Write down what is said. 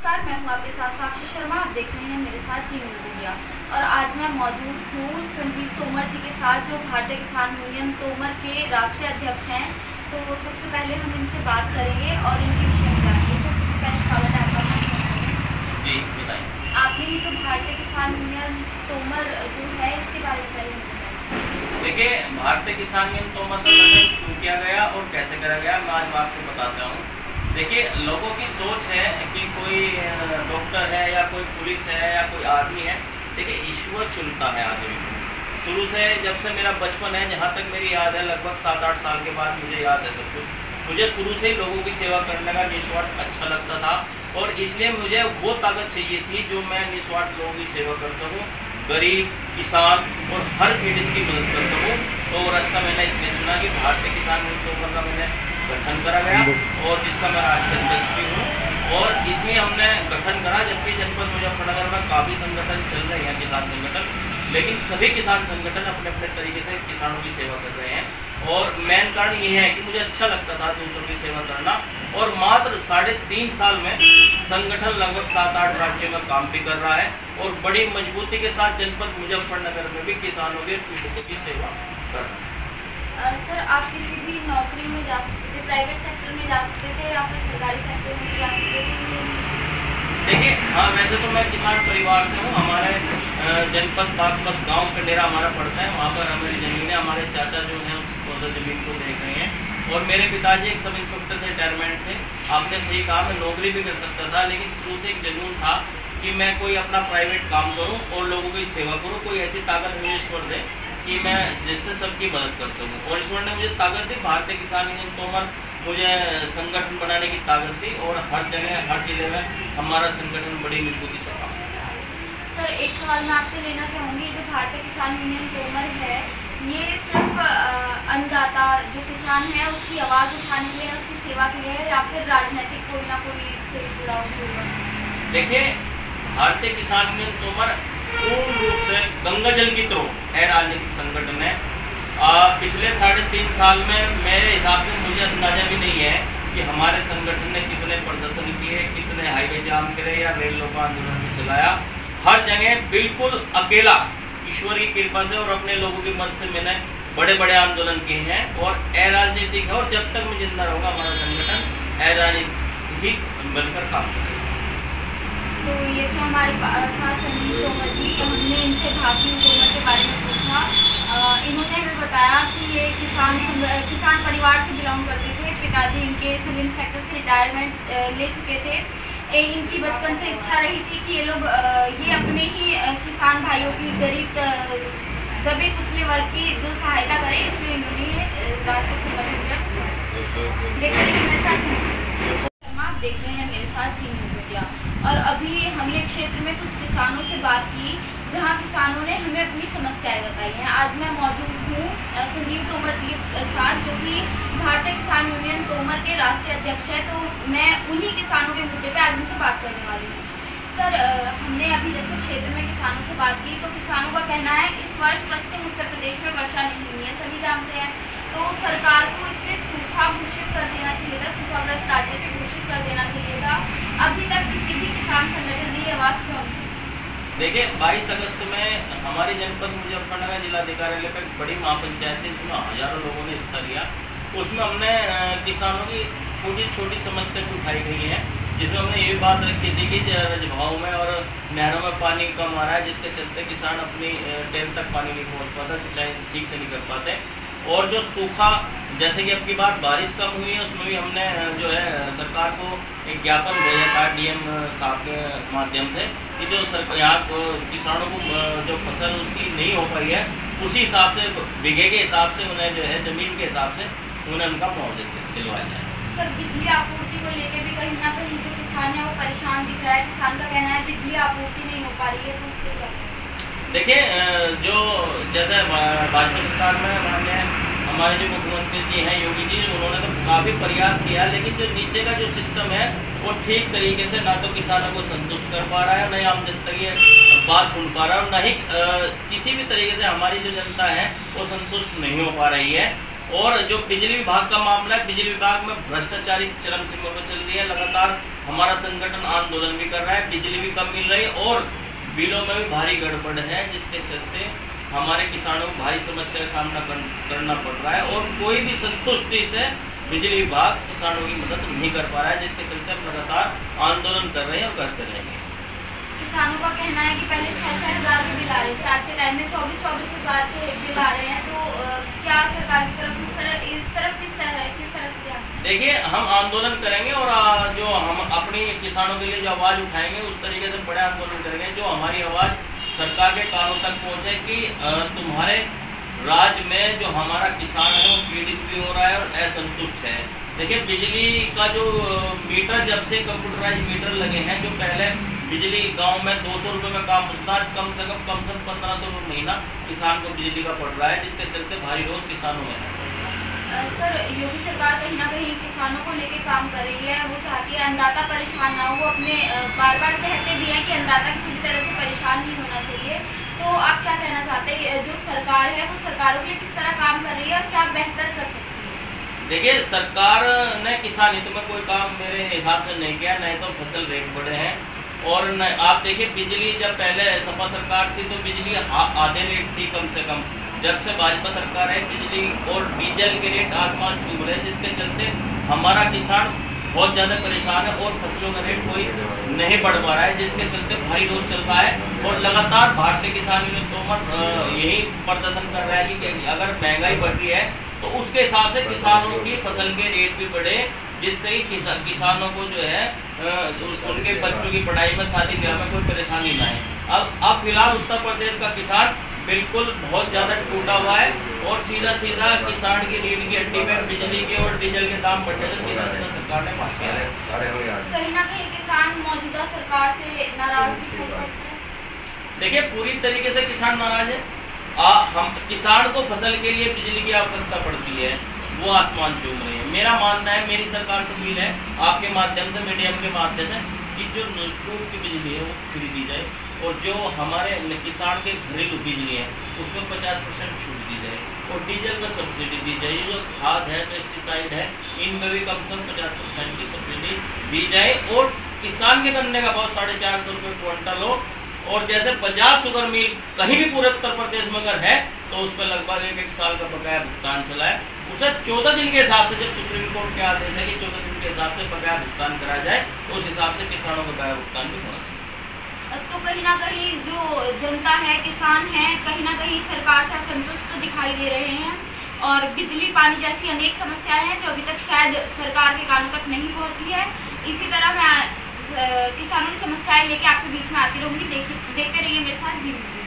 नमस्कार, मैं हूँ आपके साथ साक्षी शर्मा। आप देख रहे हैं मेरे साथ जी न्यूज़ इंडिया। और आज मैं मौजूद हूँ संजीव तोमर जी के साथ, जो भारतीय किसान यूनियन तोमर के राष्ट्रीय अध्यक्ष हैं। तो सबसे पहले हम इनसे बात करेंगे और इनके विषय में जानेंगे। सबसे पहले स्वागत है आपका। जी बताएं। आपने जो भारतीय किसान यूनियन तोमर जो है, इसके बारे में पहले बताएं। देखिए, भारतीय किसान यूनियन तोमर का गठन क्यों किया गया और कैसे करा गया, मैं आज आपको बताता हूँ। देखिए, लोगों की सोच है कि कोई डॉक्टर है या कोई पुलिस है या कोई आर्मी है। देखिए, ईश्वर चुनता है आदमी को। शुरू से जब से मेरा बचपन है, जहाँ तक मेरी याद है, लगभग 7-8 साल के बाद मुझे याद है सब कुछ। मुझे शुरू से ही लोगों की सेवा करने का निस्वार्थ अच्छा लगता था, और इसलिए मुझे वो ताकत चाहिए थी जो मैं निस्वार्थ लोगों की सेवा कर सकूँ, गरीब, किसान और हर पीड़ित की मदद कर सकूँ। तो रास्ता मैंने इसलिए चुना कि भारतीय किसान यूनियन तोमर का मैंने गठन करा गया, और जिसका मैं राष्ट्रीय अध्यक्ष भी हूँ। और इसलिए हमने गठन करा, जबकि जनपद मुजफ्फरनगर में काफ़ी संगठन चल रहे हैं, किसान संगठन, लेकिन सभी किसान संगठन अपने अपने तरीके से किसानों की सेवा कर रहे हैं। और मेन कारण ये है कि मुझे अच्छा लगता था दूसरों की सेवा करना, और मात्र 3.5 साल में संगठन लगभग 7-8 राज्यों में काम भी कर रहा है, और बड़ी मजबूती के साथ जनपद मुजफ्फरनगर में भी किसानों के पीड़ितों की सेवा कर रहा है। सर, आप किसी भी नौकरी में जा सकते थे, प्राइवेट सेक्टर में जा सकते थे या फिर सरकारी सेक्टर में जा सकते थे? देखिए, हाँ, वैसे तो मैं किसान परिवार से हूँ। हमारे जनपद बागपत गांव कडेरा हमारा पड़ता है, वहाँ पर हमारी ज़मीन है। हमारे चाचा जो हैं उस ज़मीन को देख रहे हैं, और मेरे पिताजी एक सब इंस्पेक्टर से रिटायरमेंट थे। आपने सही कहा, मैं नौकरी भी कर सकता था, लेकिन शुरू से एक जुनून था कि मैं कोई अपना प्राइवेट काम करूँ और लोगों की सेवा करूँ। कोई ऐसी ताकत मुझे ईश्वर दे कि मैं जिससे सबकी मदद कर सकूँ, और ईश्वर ने मुझे ताकत दी। भारतीय किसान यूनियन तोमर मुझे संगठन बनाने की ताकत दी, और हर जगह हर जिले में हमारा संगठन बड़ी मजबूती से काम करता है। सर, एक सवाल मैं आपसे लेना चाहूँगी। जो भारतीय किसान यूनियन तोमर है, ये सिर्फ अन्नदाता जो किसान है उसकी आवाज़ उठाने के लिए, उसकी सेवा के लिए है, या फिर राजनीतिक कोई ना कोई इससे जुड़ा हुआ? देखिए, भारतीय किसान यूनियन तोमर पूर्ण रूप से गंगा जल की तरह है राजनीतिक संगठन है। पिछले 3.5 साल में मेरे हिसाब से मुझे अंदाजा भी नहीं है कि हमारे संगठन ने कितने प्रदर्शन किए, कितने हाईवे जाम करे या रेल रोको आंदोलन भी चलाया। हर जगह बिल्कुल अकेला, ईश्वर की कृपा से और अपने लोगों की मदद से मैंने बड़े बड़े आंदोलन किए हैं, और अराजनीतिक है। और जब तक मैं जिंदा रहूँगा, हमारा संगठन अराजनीतिक बनकर काम करेगा। तो ये थे हमारे साथ संजीव तोमर जी। हमने इनसे भारतीय तोमर के बारे में पूछा। इन्होंने हमें बताया कि ये किसान परिवार से बिलोंग करते थे। पिताजी इनके सब इंस्पेक्टर से रिटायरमेंट ले चुके थे। इनकी बचपन से इच्छा रही थी कि ये अपने ही किसान भाइयों की, गरीब दबे कुचले वर्ग की जो सहायता करें, इसलिए इन्होंने राष्ट्रीय संगठन देख रहे हैं मेरे साथ जी न्यूज़ इंडिया। और अभी हमने क्षेत्र में कुछ किसानों से बात की, जहां किसानों ने हमें अपनी समस्याएं बताई हैं। आज मैं मौजूद हूं संजीव तोमर जी के साथ, जो कि भारतीय किसान यूनियन तोमर के राष्ट्रीय अध्यक्ष है। तो मैं उन्हीं किसानों के मुद्दे पे आज उनसे बात करने वाली हूँ। सर, हमने अभी जैसे क्षेत्र में किसानों से बात की, तो किसानों का कहना है इस वर्ष पश्चिम उत्तर प्रदेश में वर्षा नहीं हुई है, सभी जानते हैं। तो सरकार को इस पर सूखा घोषित कर देना चाहिए था, सूखाग्रस्त राज्य से घोषित कर देना चाहिए था। अभी तक किसी भी किसान संगठन ने ये आवाज़ क्यों नहीं? देखिए, 22 अगस्त में हमारी जनपद मुजफ्फरनगर जिलाधिकारी पर बड़ी महापंचायत थी, जिसमें हजारों लोगों ने हिस्सा लिया। उसमें हमने किसानों की छोटी छोटी समस्या भी उठाई गई है, जिसमें हमने ये बात रखी थी कि रजभाव में और नहरों में पानी कम आ रहा है, जिसके चलते किसान अपनी टेल तक पानी नहीं पहुँच पाता, सिंचाई ठीक से नहीं कर पाते। और जो सूखा, जैसे कि अब की बार बारिश कम हुई है, उसमें भी हमने जो है सरकार को एक ज्ञापन भेजा था डीएम साहब के माध्यम से, कि जो यहाँ किसानों को जो फसल उसकी नहीं हो पाई है, उसी हिसाब से बीघे के हिसाब से उन्हें जो है ज़मीन के हिसाब से उन्हें उनका मुआवजा दिलवाया जाए। सर, बिजली आपूर्ति को लेकर भी कहीं ना कहीं जो किसान है वो परेशान दिख रहा है। किसान का कहना है बिजली आपूर्ति नहीं हो पा रही है, तो उस पर क्या? देखिए, जो जैसे भाजपा सरकार में माननीय हमारे जो मुख्यमंत्री जी हैं योगी जी, उन्होंने तो काफ़ी प्रयास किया, लेकिन जो नीचे का जो सिस्टम है वो ठीक तरीके से ना तो किसानों को संतुष्ट कर पा रहा है, न ही आम जनता की बात सुन पा रहा है, और न ही किसी भी तरीके से हमारी जो जनता है वो संतुष्ट नहीं हो पा रही है। और जो बिजली विभाग का मामला है, बिजली विभाग में भ्रष्टाचारी चरम सीमा पर चल रही है। लगातार हमारा संगठन आंदोलन भी कर रहा है, बिजली भी कम मिल रही है और बिलों में भी भारी गड़बड़ है, जिसके चलते हमारे किसानों को भारी समस्या का सामना करना पड़ रहा है और कोई भी संतुष्टि से बिजली विभाग किसानों की मदद नहीं कर पा रहा है, जिसके चलते हम लगातार आंदोलन कर रहे हैं और करते रहेंगे। किसानों का कहना है कि पहले 6-6 हज़ार के बिल आ रहे थे, आज के टाइम में 24-24 हज़ार के बिल आ रहे हैं, तो क्या सरकार की तरफ किस तरह से ध्यान? देखिए, हम आंदोलन करेंगे और जो हम अपनी किसानों के लिए जो आवाज़ उठाएंगे उस तरीके से बड़े आंदोलन करेंगे जो हमारी आवाज़ सरकार के कानों तक पहुँचे कि तुम्हारे राज्य में जो हमारा किसान है वो पीड़ित भी हो रहा है और असंतुष्ट है। देखिए, बिजली का जो मीटर जब से कंप्यूटराइज मीटर लगे हैं, जो पहले बिजली गांव में 200 रुपये में काम होता है, आज कम से कम 1500 रुपये महीना किसान को बिजली का पड़ रहा है, जिसके चलते भारी रोज किसानों में है। सर, योगी सरकार कहीं ना कहीं किसानों को लेके काम कर रही है, वो चाहती है अन्नदाता परेशान ना हो। वो अपने बार बार कहते भी हैं कि अन्नदाता किसी भी तरह से परेशान नहीं होना चाहिए। तो आप क्या कहना चाहते हैं, जो सरकार है वो सरकारों के लिए किस तरह काम कर रही है और क्या बेहतर कर सकती है? देखिए, सरकार ने किसान हित में कोई काम मेरे हिसाब से नहीं किया, नहीं तो फसल रेट बढ़े हैं और न आप देखिए, बिजली जब पहले सपा सरकार थी तो बिजली आधे रेट थी कम से कम। जब से भाजपा सरकार है, बिजली और डीजल के रेट आसमान छू रहे हैं, जिसके चलते हमारा किसान बहुत ज़्यादा परेशान है और फसलों का रेट कोई नहीं बढ़ पा रहा है, जिसके चलते भारी रोज चल रहा है। और लगातार भारतीय किसान यूनियन तोमर यही प्रदर्शन कर रहा है कि अगर महंगाई बढ़ रही है तो उसके हिसाब से किसानों की फसल के रेट भी बढ़े, जिससे ही किसानों को जो है उनके बच्चों की पढ़ाई में, शादी ब्याह में कोई परेशानी ना आए। अब फिलहाल उत्तर प्रदेश का किसान बिल्कुल बहुत ज़्यादा टूटा हुआ है और सीधा किसान की रीढ़ की हड्डी में बिजली के और डीजल के दाम बढ़ने से सीधा सरकार ने पास किया है। कहीं ना कहीं किसान मौजूदा सरकार से नाराज दिखाई पड़ते हैं। देखिए, पूरी तरीके से किसान नाराज है। हम किसान को फसल के लिए बिजली की आवश्यकता पड़ती है, वो आसमान चूम रही है। मेरा मानना है, मेरी सरकार से अपील है आपके माध्यम से, मीडियम के माध्यम से, कि जो नलकूप की बिजली है वो फ्री दी जाए और जो हमारे किसान के घरेलू बिजली है उसमें 50% छूट दी जाए और डीजल में सब्सिडी दी जाए। जो खाद है, पेस्टिसाइड है, इनमें भी कम से कम 50% की सब्सिडी दी जाए और किसान के गन्ने का भाव 450 रुपये क्विंटल हो। और जैसे पंजाब शुगर मिल कहीं भी पूरे उत्तर प्रदेश में अगर है तो उस पर लगभग 1 साल का बकाया भुगतान चला है, उसे 14 दिन के हिसाब से, जब सुप्रीम कोर्ट के आदेश है कि 14 दिन के हिसाब से बकाया भुगतान करा जाए, तो उस हिसाब से किसानों का बकाया भुगतान भी होना चाहिए। तो कहीं ना कहीं जो जनता है, किसान है, कहीं ना कहीं सरकार से असंतुष्ट दिखाई दे रहे हैं और बिजली पानी जैसी अनेक समस्याएं हैं जो अभी तक शायद सरकार के कानों तक नहीं पहुंची है। इसी तरह मैं किसानों की समस्याएं लेके आपके बीच में आती रहूंगी। देखते रहिए मेरे साथ जी न्यूज़।